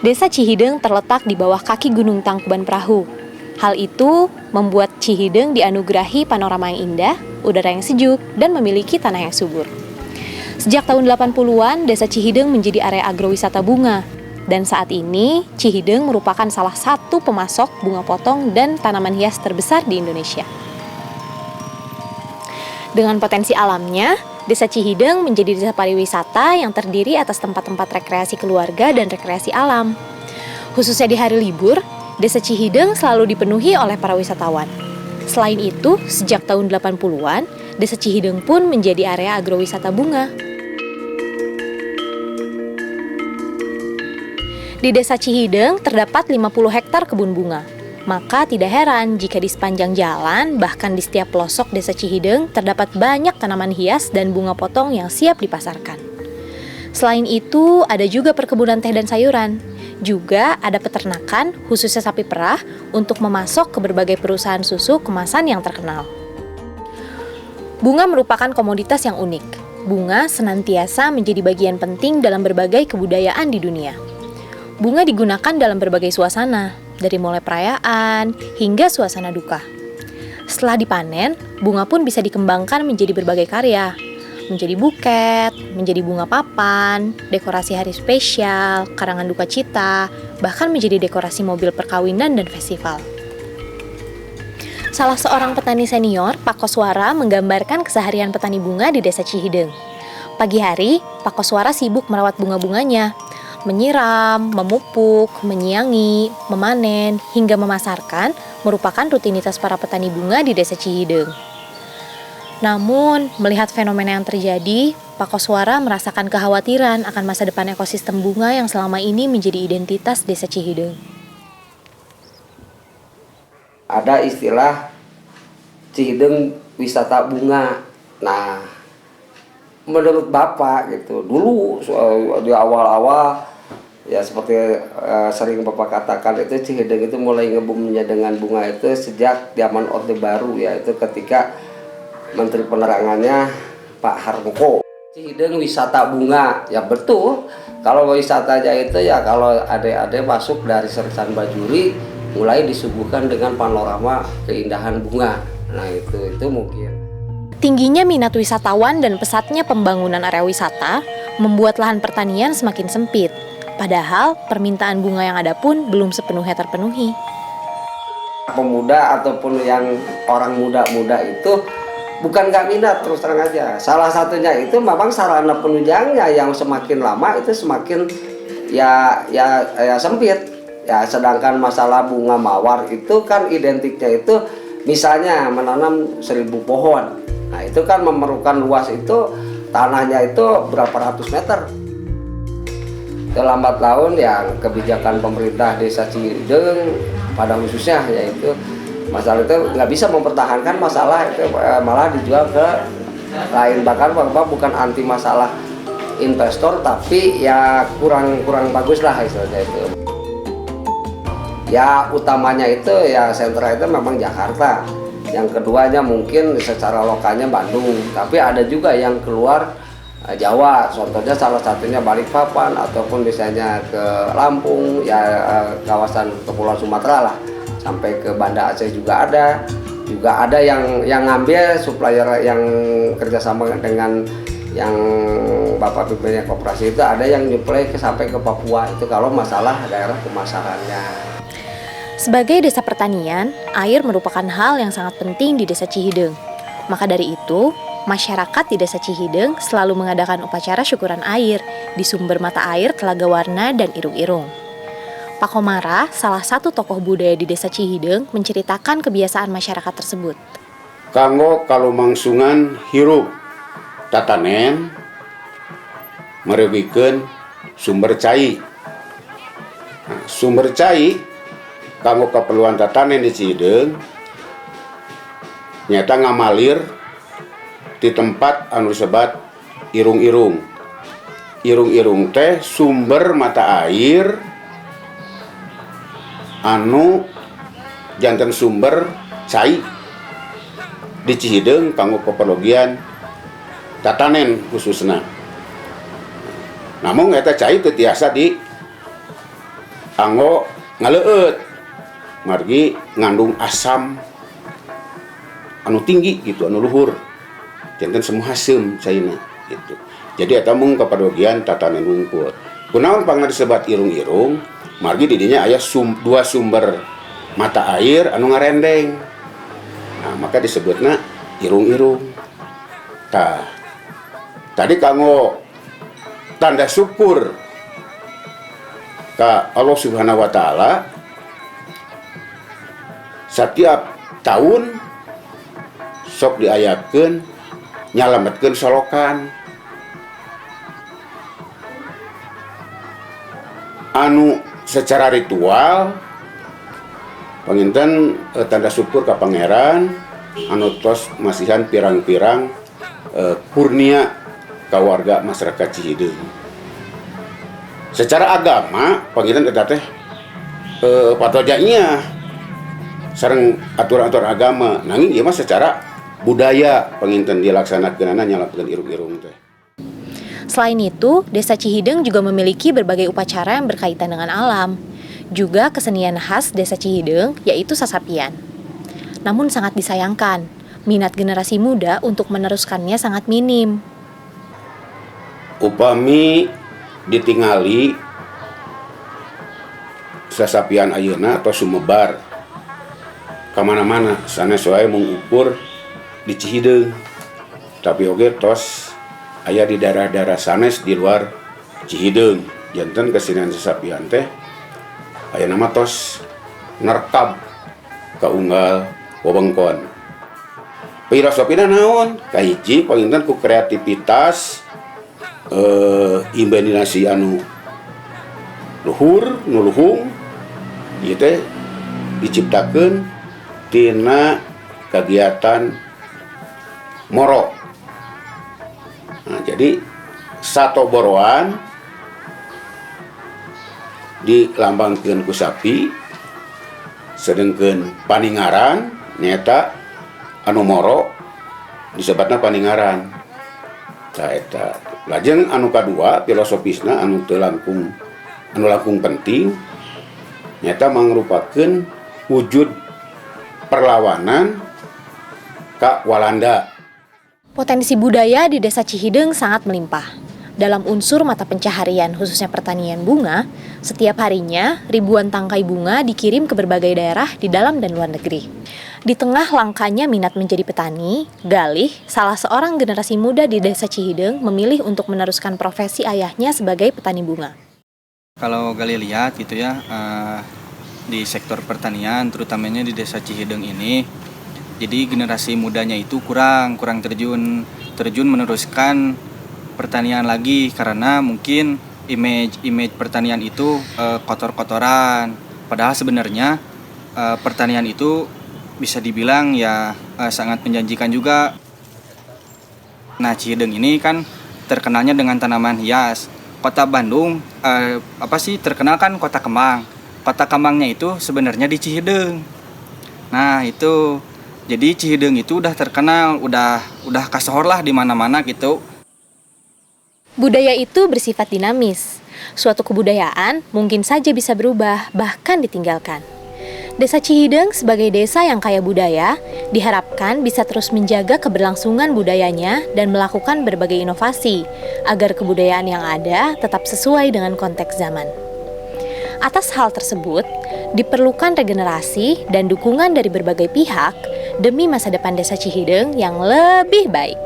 Desa Cihideng terletak di bawah kaki Gunung Tangkuban Perahu. Hal itu membuat Cihideng dianugerahi panorama yang indah, udara yang sejuk, dan memiliki tanah yang subur. Sejak tahun 80-an, Desa Cihideng menjadi area agrowisata bunga. Dan saat ini, Cihideng merupakan salah satu pemasok bunga potong dan tanaman hias terbesar di Indonesia. Dengan potensi alamnya, Desa Cihideng menjadi desa pariwisata yang terdiri atas tempat-tempat rekreasi keluarga dan rekreasi alam. Khususnya di hari libur, Desa Cihideng selalu dipenuhi oleh para wisatawan. Selain itu, sejak tahun 80-an, Desa Cihideng pun menjadi area agrowisata bunga. Di Desa Cihideng terdapat 50 hektar kebun bunga. Maka tidak heran jika di sepanjang jalan, bahkan di setiap pelosok Desa Cihideng, terdapat banyak tanaman hias dan bunga potong yang siap dipasarkan. Selain itu, ada juga perkebunan teh dan sayuran. Juga ada peternakan, khususnya sapi perah, untuk memasok ke berbagai perusahaan susu kemasan yang terkenal. Bunga merupakan komoditas yang unik. Bunga senantiasa menjadi bagian penting dalam berbagai kebudayaan di dunia. Bunga digunakan dalam berbagai suasana, dari mulai perayaan hingga suasana duka. Setelah dipanen, bunga pun bisa dikembangkan menjadi berbagai karya, menjadi buket, menjadi bunga papan, dekorasi hari spesial, karangan duka cita, bahkan menjadi dekorasi mobil perkawinan dan festival. Salah seorang petani senior, Pak Koswara, menggambarkan keseharian petani bunga di Desa Cihideng. Pagi hari, Pak Koswara sibuk merawat bunga-bunganya, menyiram, memupuk, menyiangi, memanen, hingga memasarkan merupakan rutinitas para petani bunga di Desa Cihideng. Namun, melihat fenomena yang terjadi, Pak Koswara merasakan kekhawatiran akan masa depan ekosistem bunga yang selama ini menjadi identitas Desa Cihideng. Ada istilah Cihideng wisata bunga. Nah, menurut Bapak gitu, dulu di awal-awal ya seperti sering Bapak katakan itu Cihideng itu mulai ngebumnya dengan bunga itu sejak zaman Orde Baru, yaitu ketika Menteri Penerangannya Pak Harmoko. Cihideng wisata bunga, ya betul. Kalau wisatanya itu ya kalau adik-adik masuk dari Sersan Bajuri mulai disuguhkan dengan panorama keindahan bunga. Nah itu mungkin. Tingginya minat wisatawan dan pesatnya pembangunan area wisata membuat lahan pertanian semakin sempit. Padahal permintaan bunga yang ada pun belum sepenuhnya terpenuhi. Pemuda ataupun yang orang muda-muda itu bukan nggak minat, terus terang aja. Salah satunya itu memang sarana penunjangnya yang semakin lama itu semakin ya sempit. Ya sedangkan masalah bunga mawar itu kan identiknya itu misalnya menanam 1000 pohon. Nah itu kan memerlukan luas itu tanahnya itu berapa ratus meter. Lambat laun yang kebijakan pemerintah Desa Cihideng pada khususnya yaitu masalah itu nggak bisa mempertahankan masalah itu, malah dijual ke lain. Bahkan Bapak bukan anti masalah investor tapi ya kurang bagus lah istilahnya itu. Ya utamanya itu ya sentra itu memang Jakarta. Yang keduanya mungkin secara lokalnya Bandung, tapi ada juga yang keluar Jawa, contohnya salah satunya Balikpapan ataupun misalnya ke Lampung, ya kawasan Kepulauan Sumatera lah, sampai ke Banda Aceh juga ada yang ngambil supplier yang kerjasama dengan yang Bapak pimpinnya koperasi itu ada yang nyuplai sampai ke Papua itu kalau masalah daerah pemasarannya. Sebagai desa pertanian, air merupakan hal yang sangat penting di Desa Cihideng. Maka dari itu, masyarakat di Desa Cihideng selalu mengadakan upacara syukuran air di sumber mata air Telaga Warna dan Irung-Irung. Pak Komara, salah satu tokoh budaya di Desa Cihideng, menceritakan kebiasaan masyarakat tersebut. Kanggo kalumangsungan hirup tatanen merebikeun sumber cai. Nah, sumber cai kanggo keperluan tatanen di Cihideng nyata ngamalir di tempat anu sebat Irung-Irung. Irung-Irung teh sumber mata air anu janten sumber cai di Cihideng kanggo keperluan tatanen khususna. Namun eta cai teu tiasa anggo ngaleut margi ngandung asam anu tinggi gitu, anu luhur. Janten semua hasem caina gitu. Jadi eta mung kapadogian tatanan hungkul. Kunaon pangna disebat irung-irung? Margi di dinya aya dua sumber mata air anu ngarendeng. Nah, maka disebutna irung-irung. Tah. Tadi kanggo tanda syukur ka Allah Subhanahu wa taala setiap tahun sok diayakeun nyalametkeun solokan anu secara ritual panginten tanda syukur ka pangeran anu tos masihan pirang-pirang kurnia ka warga masyarakat Cihideung. Secara agama panginten eta teh patojanya sareng aturan-aturan agama nanging ieu mah secara budaya panginten dilaksanakeunana nyalakeun irung-irung teh. Selain itu, Desa Cihideung juga memiliki berbagai upacara yang berkaitan dengan alam. Juga kesenian khas Desa Cihideung yaitu sasapian. Namun sangat disayangkan, minat generasi muda untuk meneruskannya sangat minim. Upami ditingali sasapian ayeuna atau sumebar kamana-mana sanes wae mengukur di Cihideung, tapi oge tos aya di daerah-daerah sanes di luar Cihideung. Janten kesenian sasapian teh aya nama tos nerekab ka unggal wewengkon. Filosofina naon? Kahiji panginten ku kreativitas imajinasi anu luhur nu luhung ieu teh diciptakeun tina kegiatan moro. Nah, jadi sato boroan dilambangkeun ku sapi, sedengkeun paningaran nyata anu moro disebutna paningaran. Tah eta lajeng anu kadua filosofisna anu teu langkung penting nyata mangrupakeun wujud perlawanan ka Walanda. Potensi budaya di Desa Cihideung sangat melimpah. Dalam unsur mata pencaharian khususnya pertanian bunga, setiap harinya ribuan tangkai bunga dikirim ke berbagai daerah di dalam dan luar negeri. Di tengah langkanya minat menjadi petani, Galih, salah seorang generasi muda di Desa Cihideung, memilih untuk meneruskan profesi ayahnya sebagai petani bunga. Kalau Galih lihat gitu ya, di sektor pertanian, terutamanya di Desa Cihideung ini, jadi generasi mudanya itu kurang terjun meneruskan pertanian lagi karena mungkin image pertanian itu kotor-kotoran. Padahal sebenarnya pertanian itu bisa dibilang ya sangat menjanjikan juga. Nah, Cihideung ini kan terkenalnya dengan tanaman hias. Kota Bandung terkenal kan kota kembang. Kota kembangnya itu sebenarnya di Cihideung. Nah, itu jadi Cihideung itu udah terkenal, udah kasohor lah di mana-mana gitu. Budaya itu bersifat dinamis. Suatu kebudayaan mungkin saja bisa berubah, bahkan ditinggalkan. Desa Cihideung sebagai desa yang kaya budaya, diharapkan bisa terus menjaga keberlangsungan budayanya dan melakukan berbagai inovasi, agar kebudayaan yang ada tetap sesuai dengan konteks zaman. Atas hal tersebut, diperlukan regenerasi dan dukungan dari berbagai pihak demi masa depan Desa Cihideung yang lebih baik.